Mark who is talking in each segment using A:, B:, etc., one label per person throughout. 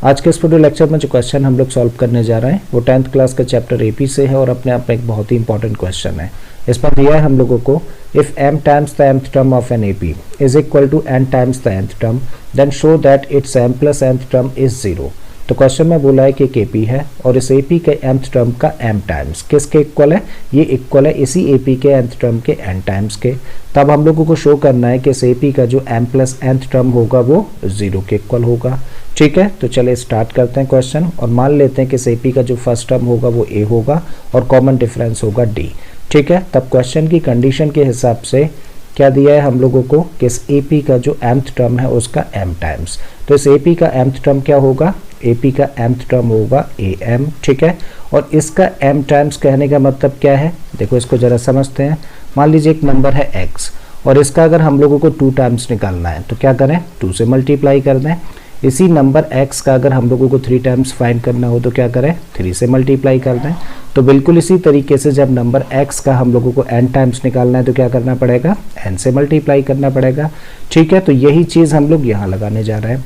A: आज के इस वीडियो लेक्चर में जो क्वेश्चन हम लोग सॉल्व करने जा रहे हैं वो 10th क्लास का चैप्टर एपी से है और अपने आप में एक बहुत ही इंपॉर्टेंट क्वेश्चन है। इसमें दिया है हम लोगों को if m times the nth term of an AP is equal to n times the nth term then show that it's m plus nth term is 0। तो क्वेश्चन में बोला है कि एक एपी है और इस एपी के nth टर्म का m टाइम्स किसके इक्वल है, ये इक्वल है इसी एपी के nth टर्म के n टाइम्स के। तब हम लोगों को शो करना है कि इस एपी का जो m प्लस nth टर्म होगा वो 0 के इक्वल होगा। ठीक है, तो चलिए स्टार्ट करते हैं क्वेश्चन और मान लेते हैं कि इस एपी का जो फर्स्ट टर्म होगा वो a होगा और कॉमन डिफरेंस होगा d। ठीक है, तब क्वेश्चन की कंडीशन के हिसाब से क्या दिया है हम लोगों को कि इस एपी का जो mth टर्म है उसका m टाइम्स। तो इस एपी का mth टर्म क्या होगा, एपी का mth टर्म होगा am। ठीक है, और इसका m टाइम्स कहने का मतलब क्या है, देखो इसको जरा समझते हैं। मान लीजिए एक नंबर है x और इसका अगर हम लोगों को 2 टाइम्स निकालना है तो क्या करें, 2 से मल्टीप्लाई कर दें। इसी नंबर x का अगर हम लोगों को 3 टाइम्स फाइंड करना हो तो क्या करें, 3 से मल्टीप्लाई कर दें। तो बिल्कुल इसी तरीके से जब नंबर x का हम लोगों को n टाइम्स निकालना है तो क्या करना पड़ेगा, n से मल्टीप्लाई करना पड़ेगा। ठीक है, तो यही चीज़ हम लोग यहाँ लगाने जा रहे हैं।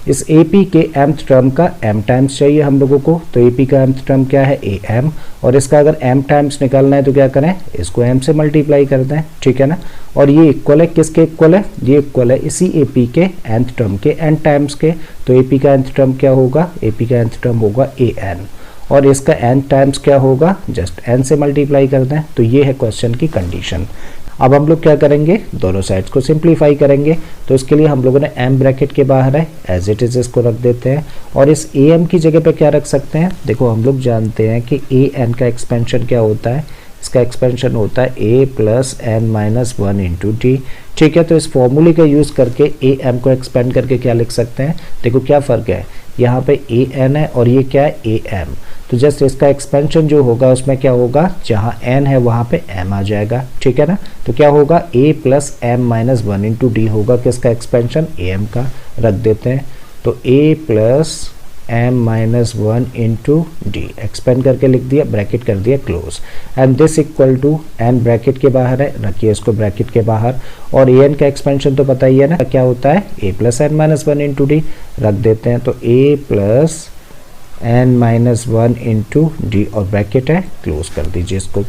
A: इस AP के mth टर्म का m टाइम्स चाहिए हम लोगों को, तो AP का mth टर्म क्या है am, और इसका अगर m टाइम्स निकालना है तो क्या करें, इसको m से मल्टीप्लाई कर दें। ठीक है ना, और ये इक्वल है किसके इक्वल है, ये इक्वल है इसी AP के nth टर्म के n टाइम्स के। तो AP का nth टर्म क्या होगा, AP का nth टर्म होगा an और इसका n टाइम्स क्या होगा, जस्ट n से मल्टीप्लाई कर दें। तो ये है क्वेश्चन की कंडीशन। अब हम लोग क्या करेंगे, दोनों साइड्स को सिंप्लीफाई करेंगे। तो इसके लिए हम लोगों ने m ब्रैकेट के बाहर है एज इट इज इसको रख देते हैं और इस am की जगह पे क्या रख सकते हैं, देखो हम लोग जानते हैं कि an का एक्सपेंशन क्या होता है, इसका एक्सपेंशन होता है a plus n minus 1 into D. ठीक है, तो इस फॉर्मूले का यूज़ करके am को एक्सपेंड करके क्या लिख सकते हैं, देखो क्या फ़र्क है, यहाँ पे an है और ये क्या है am। तो जस्ट इसका एक्सपेंशन जो होगा उसमें क्या होगा, जहाँ n है वहाँ पे m आ जाएगा। ठीक है ना, तो क्या होगा a plus m minus 1 into D होगा किसका एक्सपेंशन, am का रख देते हैं। तो a plus m minus 1 into d expand करके लिख दिया, ब्रैकेट कर दिया close and this equal to n bracket के बाहर है, रखिए इसको ब्रैकेट के बाहर। और an का एक्सपेंशन तो पता ही है ना क्या होता है, a plus n minus 1 into D रख देते हैं। तो a plus n minus 1 into D और ब्रैकेट है, क्लोज कर दीजिए इसको।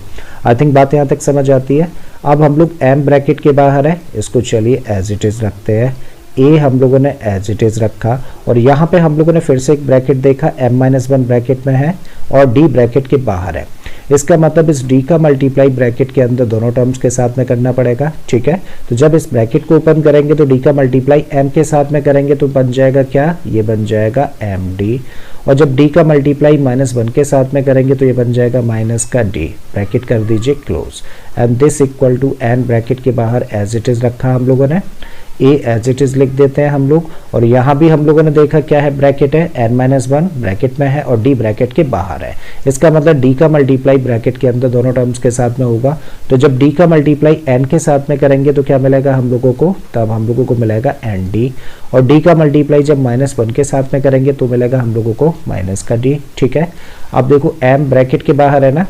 A: आई थिंक बात यहाँ तक समझ आती है। अब हम लोग m ब्रैकेट के बाहर है, इसको चलिए एज इट इज़ रखते हैं। a हम लोगों ने एज इट इज़ रखा और यहाँ पे हम लोगों ने फिर से एक ब्रैकेट देखा, m माइनस 1 ब्रैकेट में है और d ब्रैकेट के बाहर है। इसका मतलब इस d का मल्टीप्लाई ब्रैकेट के अंदर दोनों टर्म्स के साथ में करना पड़ेगा। ठीक है, तो जब इस ब्रैकेट को ओपन करेंगे तो d का मल्टीप्लाई m के साथ में करेंगे तो बन जाएगा क्या, ये बन जाएगा md। और जब d का मल्टीप्लाई माइनस 1 के साथ में करेंगे तो ये बन जाएगा माइनस का d, ब्रैकेट कर दीजिए close and this equal to n bracket के बाहर एज इट इज़ रखा हम लोगों ने, a एज इट इज़ लिख देते हैं हम लोग। और यहाँ भी हम लोगों ने देखा क्या है, ब्रैकेट है, n माइनस 1 ब्रैकेट में है और d ब्रैकेट के बाहर है। इसका मतलब d का मल्टीप्लाई ब्रैकेट के अंदर दोनों टर्म्स के साथ में होगा। तो जब d का मल्टीप्लाई n के साथ में करेंगे तो क्या मिलेगा हम लोगों को, तब हम लोगों को मिलेगा nd। और d का मल्टीप्लाई जब माइनस 1 के साथ में करेंगे तो मिलेगा हम लोगों को माइनस का d। ठीक है, अब देखो m ब्रैकेट के बाहर है ना,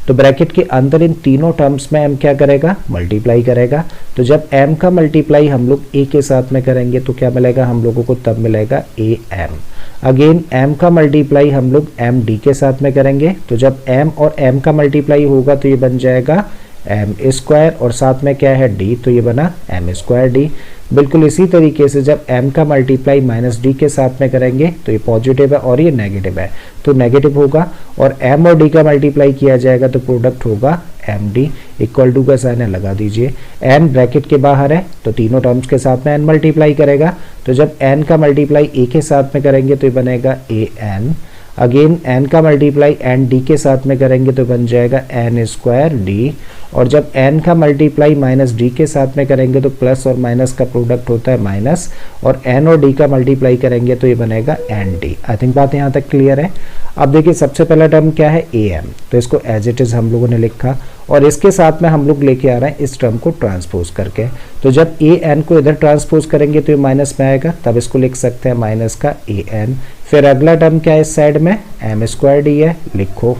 A: तो ब्रैकेट के अंदर इन तीनों टर्म्स में m क्या करेगा, मल्टीप्लाई करेगा। तो जब m का मल्टीप्लाई हम लोग a के साथ में करेंगे तो क्या मिलेगा हम लोगों को, तब मिलेगा am। अगेन m का मल्टीप्लाई हम लोग md के साथ में करेंगे तो जब m और m का मल्टीप्लाई होगा तो ये बन जाएगा m स्क्वायर और साथ में क्या है d, तो ये बना m स्क्वायर d। बिल्कुल इसी तरीके से जब m का मल्टीप्लाई माइनस d के साथ में करेंगे तो ये पॉजिटिव है और ये नेगेटिव है तो नेगेटिव होगा, और m और d का मल्टीप्लाई किया जाएगा तो प्रोडक्ट होगा md। इक्वल टू का साइन लगा दीजिए, n ब्रैकेट के बाहर है तो तीनों टर्म्स के साथ में n मल्टीप्लाई करेगा। तो जब n का मल्टीप्लाई a के साथ में करेंगे तो ये बनेगा an। अगेन n का मल्टीप्लाई n d के साथ में करेंगे तो बन जाएगा n स्क्वायर d। और जब n का मल्टीप्लाई माइनस d के साथ में करेंगे तो प्लस और माइनस का प्रोडक्ट होता है माइनस, और n और d का मल्टीप्लाई करेंगे तो ये बनेगा nd। आई थिंक बात यहाँ तक क्लियर है। अब देखिए सबसे पहला टर्म क्या है, am, तो इसको एज इट इज़ हम लोगों ने लिखा और इसके साथ में हम लोग लेके आ रहे हैं इस टर्म को ट्रांसपोज करके। तो जब an को इधर ट्रांसपोज करेंगे तो ये माइनस में आएगा, तब इसको लिख सकते हैं माइनस का an। फिर अगला टर्म क्या है इस साइड में, m स्क्वायर d है, लिखो।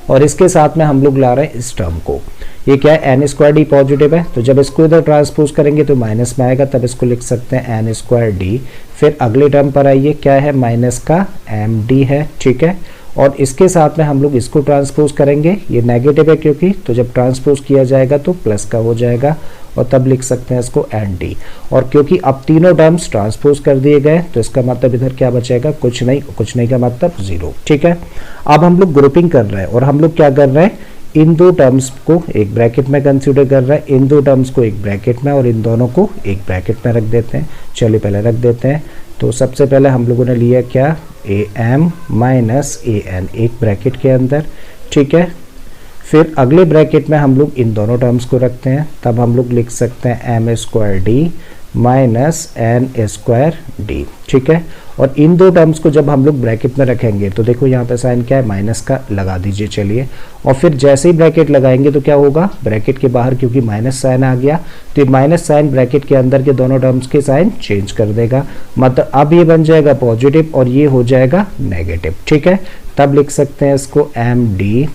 A: और इसके साथ में हम लोग ला रहे हैं इस टर्म को, ये क्या है, एन स्क्वायर डी पॉजिटिव है, तो जब इसको इधर ट्रांसपोज करेंगे तो माइनस में आएगा, तब इसको लिख सकते हैं एन स्क्वायर डी। फिर अगले टर्म पर आइए, क्या है, माइनस का एम डी है, ठीक है। और इसके साथ में हम लोग इसको ट्रांसपोज करेंगे, ये नेगेटिव है क्योंकि, तो जब ट्रांसपोज किया जाएगा तो प्लस का हो जाएगा, और तब लिख सकते हैं इसको एन डी। और क्योंकि अब तीनों टर्म्स ट्रांसपोज कर दिए गए तो इसका मतलब इधर क्या बचेगा, कुछ नहीं, कुछ नहीं का मतलब जीरो, ठीक है। अब हम लोग ग्रुपिंग कर रहे हैं और हम लोग क्या कर रहे हैं, इन दो टर्म्स को एक ब्रैकेट में कंसीडर कर रहे हैं, इन दो टर्म्स को एक ब्रैकेट में और इन दोनों को एक ब्रैकेट में रख देते हैं। चलिए पहले रख देते हैं। तो सबसे पहले हम लोगों ने लिया क्या, a m minus a n एक ब्रैकेट के अंदर, ठीक है। फिर अगले ब्रैकेट में हम लोग इन दोनों टर्म्स को रखते हैं, तब हम लोग लिख सकते हैं m square d minus n square d, ठीक है। और इन दो टर्म्स को जब हम लोग ब्रैकेट में रखेंगे तो देखो यहाँ पे साइन क्या है, माइनस का लगा दीजिए, चलिए। और फिर जैसे ही ब्रैकेट लगाएंगे तो क्या होगा, ब्रैकेट के बाहर क्योंकि माइनस साइन आ गया तो ये माइनस साइन ब्रैकेट के अंदर के दोनों टर्म्स के साइन चेंज कर देगा, मतलब अब ये बन जाएगा पॉजिटिव और ये हो जाएगा नेगेटिव, ठीक है। तब लिख सकते हैं इसको एम डी,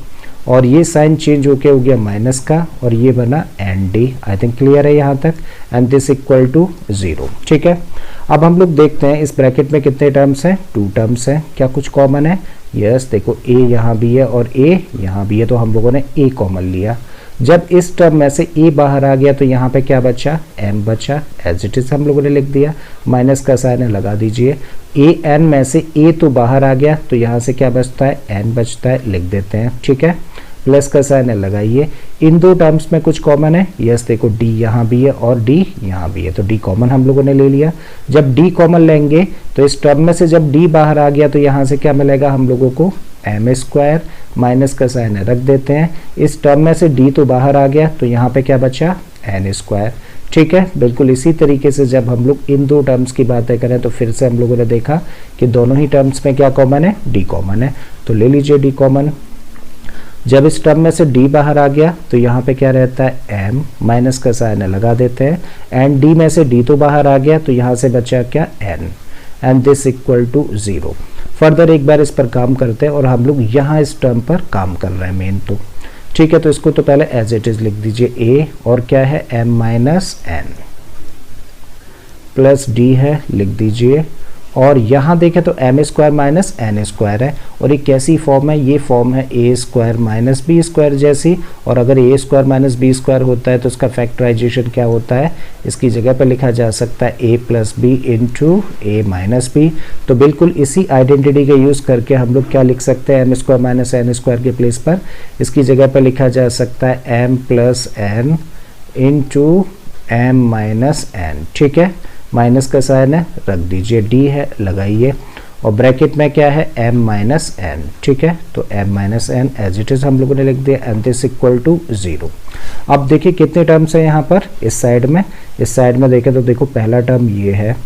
A: और ये साइन चेंज होके हो गया माइनस का और ये बना n d. I think clear है यहाँ तक, and this equal to zero, ठीक है। अब हम लोग देखते हैं इस ब्रैकेट में कितने टर्म्स हैं, टू टर्म्स हैं, क्या कुछ कॉमन है, यस देखो ए यहाँ भी है और ए यहाँ भी है, तो हम लोगों ने ए कॉमन लिया। जब इस टर्म में से ए बाहर आ गया तो यहाँ पे क्या बचा, एम बचा, एज इट इज हम लोगों ने लिख दिया, माइनस का साइन लगा दीजिए। ए एन में से ए तो बाहर आ गया तो यहाँ से क्या बचता है, एन बचता है, लिख देते हैं, ठीक है। प्लस का साइन लगाइए। इन दो टर्म्स में कुछ कॉमन है, यस देखो डी यहाँ भी है और डी यहाँ भी है, तो डी कॉमन हम लोगों ने ले लिया। जब डी कॉमन लेंगे तो इस टर्म में से जब डी बाहर आ गया तो यहाँ से क्या मिलेगा हम लोगों को, एम स्क्वायर, माइनस का साइन रख देते हैं। इस टर्म में से डी तो बाहर आ गया तो यहाँ पे क्या बचा, एन स्क्वायर, ठीक है। बिल्कुल इसी तरीके से जब हम लोग इन दो टर्म्स की बातें करें तो फिर से हम लोगों ने देखा कि दोनों ही टर्म्स में क्या कॉमन है, डी कॉमन है, तो ले लीजिए डी कॉमन। जब इस टर्म में से डी बाहर आ गया तो यहाँ पे क्या रहता है, एम, माइनस का साइन लगा देते हैं, एंड डी में से डी तो बाहर आ गया तो यहाँ से बचा क्या, n, and this equal to zero. Further एक बार इस पर काम करते हैं और हम लोग यहाँ इस टर्म पर काम कर रहे हैं मेन, तो ठीक है। तो इसको तो पहले एज इट इज लिख दीजिए, ए और क्या है, m minus n plus d है, लिख दीजिए। और यहाँ देखें तो m square minus n square है, और ये कैसी फॉर्म है, ये फॉर्म है a square minus b square जैसी। और अगर a square minus b square होता है तो इसका फैक्टराइजेशन क्या होता है, इसकी जगह पर लिखा जा सकता है ए प्लस बी इंटू ए माइनस बी। तो बिल्कुल इसी आइडेंटिटी का यूज़ करके हम लोग क्या लिख सकते हैं, m square minus n square के प्लेस पर इसकी जगह पर लिखा जा सकता है m plus n into m minus n, ठीक है। माइनस का साइन है, रख दीजिए, डी है लगाइए, और ब्रैकेट में क्या है, एम माइनस एन, ठीक है। तो m minus n as it is हम लोगों ने लिख दिया, and this equal to zero. अब देखिए कितने टर्म्स हैं यहाँ पर, इस साइड में देखें तो देखो पहला टर्म ये है,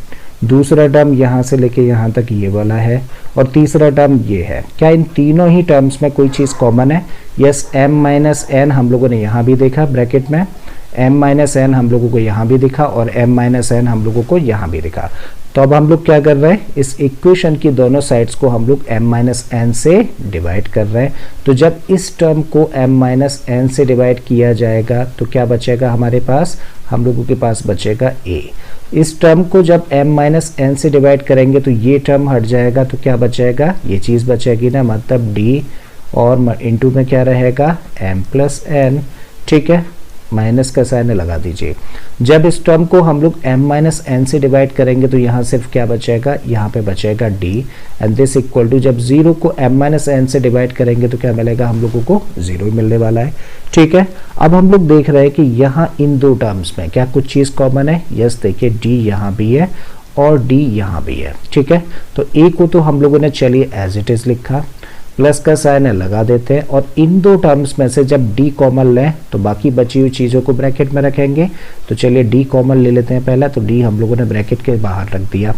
A: दूसरा टर्म यहाँ से लेके यहाँ तक ये वाला है, और तीसरा टर्म ये है। क्या इन तीनों ही टर्म्स में कोई चीज़ कॉमन है, यस। एम माइनस एन हम लोगों ने यहाँ भी देखा ब्रैकेट में, m माइनस एन हम लोगों को यहाँ भी दिखा, और m माइनस एन हम लोगों को यहाँ भी दिखा। तो अब हम लोग क्या कर रहे हैं, इस इक्वेशन की दोनों साइड्स को हम लोग m माइनस एन से डिवाइड कर रहे हैं। तो जब इस टर्म को m माइनस एन से डिवाइड किया जाएगा तो क्या बचेगा हमारे पास, हम लोगों के पास बचेगा a। इस टर्म को जब m माइनस एन से डिवाइड करेंगे तो ये टर्म हट जाएगा, तो क्या बचेगा, ये चीज़ बचेगी ना, मतलब d, और इंटू में क्या रहेगा, m प्लस एन, ठीक है। माइनस का साइन लगा दीजिए। जब इस टर्म को हम लोग m माइनस एन से डिवाइड करेंगे तो यहाँ सिर्फ क्या बचेगा, यहाँ पे बचेगा d, and this equal to, जब जीरो को m माइनस एन से डिवाइड करेंगे तो क्या मिलेगा, हम लोगों को जीरो मिलने वाला है, ठीक है। अब हम लोग देख रहे हैं कि यहाँ इन दो टर्म्स में क्या कुछ चीज़ कॉमन है, यस देखिए d यहाँ भी है और d यहाँ भी है, ठीक है। तो a को तो हम लोगों ने चलिए एज इट इज लिखा, प्लस का साइन लगा देते हैं, और इन दो टर्म्स में से जब d कॉमन लें तो बाकी बची हुई चीज़ों को ब्रैकेट में रखेंगे। तो चलिए d कॉमन ले लेते हैं पहला, तो d हम लोगों ने ब्रैकेट के बाहर रख दिया।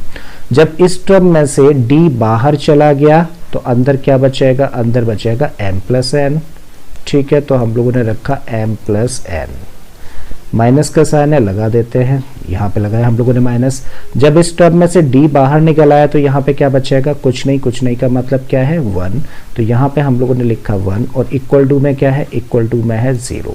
A: जब इस टर्म में से d बाहर चला गया तो अंदर क्या बचेगा, अंदर बचेगा m प्लस एन, ठीक है। तो हम लोगों ने रखा m प्लस एन, माइनस का साइन है लगा देते हैं, यहाँ पे लगाया हम लोगों ने माइनस। जब इस टर्म में से d बाहर निकल आया तो यहाँ पे क्या बचेगा, कुछ नहीं, कुछ नहीं का मतलब क्या है, 1। तो यहाँ पे हम लोगों ने लिखा 1, और इक्वल टू में क्या है, इक्वल टू में है 0।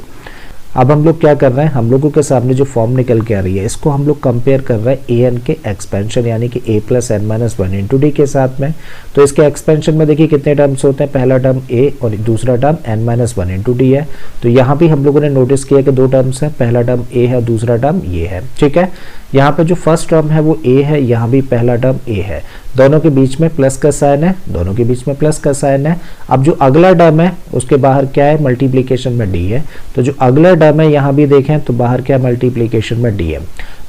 A: अब हम लोग क्या कर रहे हैं, हम लोगों के सामने जो फॉर्म निकल के आ रही है इसको हम लोग कंपेयर कर रहे हैं ए एन के एक्सपेंशन यानी कि a plus n minus one into d के साथ में। तो इसके एक्सपेंशन में देखिए कितने टर्म्स होते हैं, पहला टर्म a और दूसरा term n minus one into D है। तो यहाँ भी हम लोगों ने नोटिस किया कि दो टर्म्स है, पहला टर्म a है, दूसरा टर्म ये है, ठीक है। यहाँ पे जो फर्स्ट टर्म है वो a है, यहाँ भी पहला टर्म a है, दोनों के बीच में प्लस का साइन है, दोनों के बीच में प्लस का साइन है। अब जो अगला टर्म है उसके बाहर क्या है, मल्टीप्लिकेशन में d है। तो जो अगला टर्म है यहाँ भी देखें तो बाहर क्या मल्टीप्लिकेशन में d है।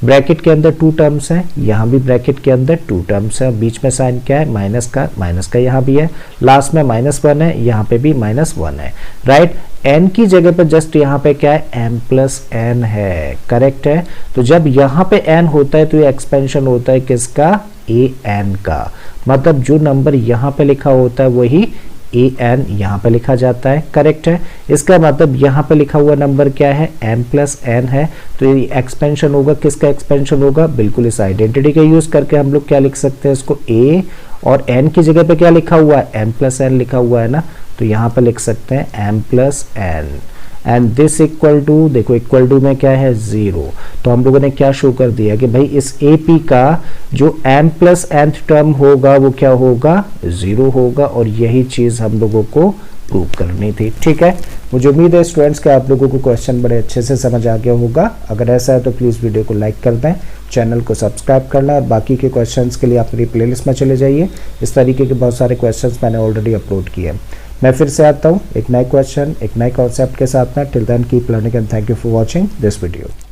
A: ब्रैकेट के अंदर टू टर्म्स है, यहाँ भी ब्रैकेट के अंदर टू टर्म्स है, बीच में साइन क्या है माइनस का यहाँ भी है, लास्ट में -1 है, यहाँ पे भी -1 है, राइट। n की जगह पे जस्ट यहाँ पे क्या है m प्लस n है, करेक्ट है। तो जब यहाँ पे n होता है तो ये एक्सपेंशन होता है किसका, a n का, मतलब जो नंबर यहाँ पे लिखा होता है वही a n यहाँ पे लिखा जाता है, करेक्ट है। इसका मतलब यहाँ पे लिखा हुआ नंबर क्या है m प्लस n है, तो ये एक्सपेंशन होगा, किसका एक्सपेंशन होगा, बिल्कुल इस आइडेंटिटी का यूज करके हम लोग क्या लिख सकते हैं इसको, a और n की जगह पे क्या लिखा हुआ है m प्लस n लिखा हुआ है ना, तो यहाँ पे लिख सकते हैं m plus n and this equal to, देखो इक्वल टू में क्या है 0। तो हम लोगों ने क्या शो कर दिया कि भाई इस AP का जो m प्लस nth टर्म होगा वो क्या होगा, 0 होगा, और यही चीज हम लोगों को प्रूव करनी थी, ठीक है। मुझे उम्मीद है स्टूडेंट्स कि आप लोगों को क्वेश्चन बड़े अच्छे से समझ आ गया होगा। अगर ऐसा है तो प्लीज़ वीडियो को लाइक कर दें, चैनल को सब्सक्राइब करना, और बाकी के क्वेश्चंस के लिए आप मेरी प्लेलिस्ट में चले जाइए। इस तरीके के बहुत सारे क्वेश्चंस मैंने ऑलरेडी अपलोड किए हैं। मैं फिर से आता हूँ एक नए क्वेश्चन, एक नए कॉन्सेप्ट के साथ में। Till then keep learning and thank you for watching this video.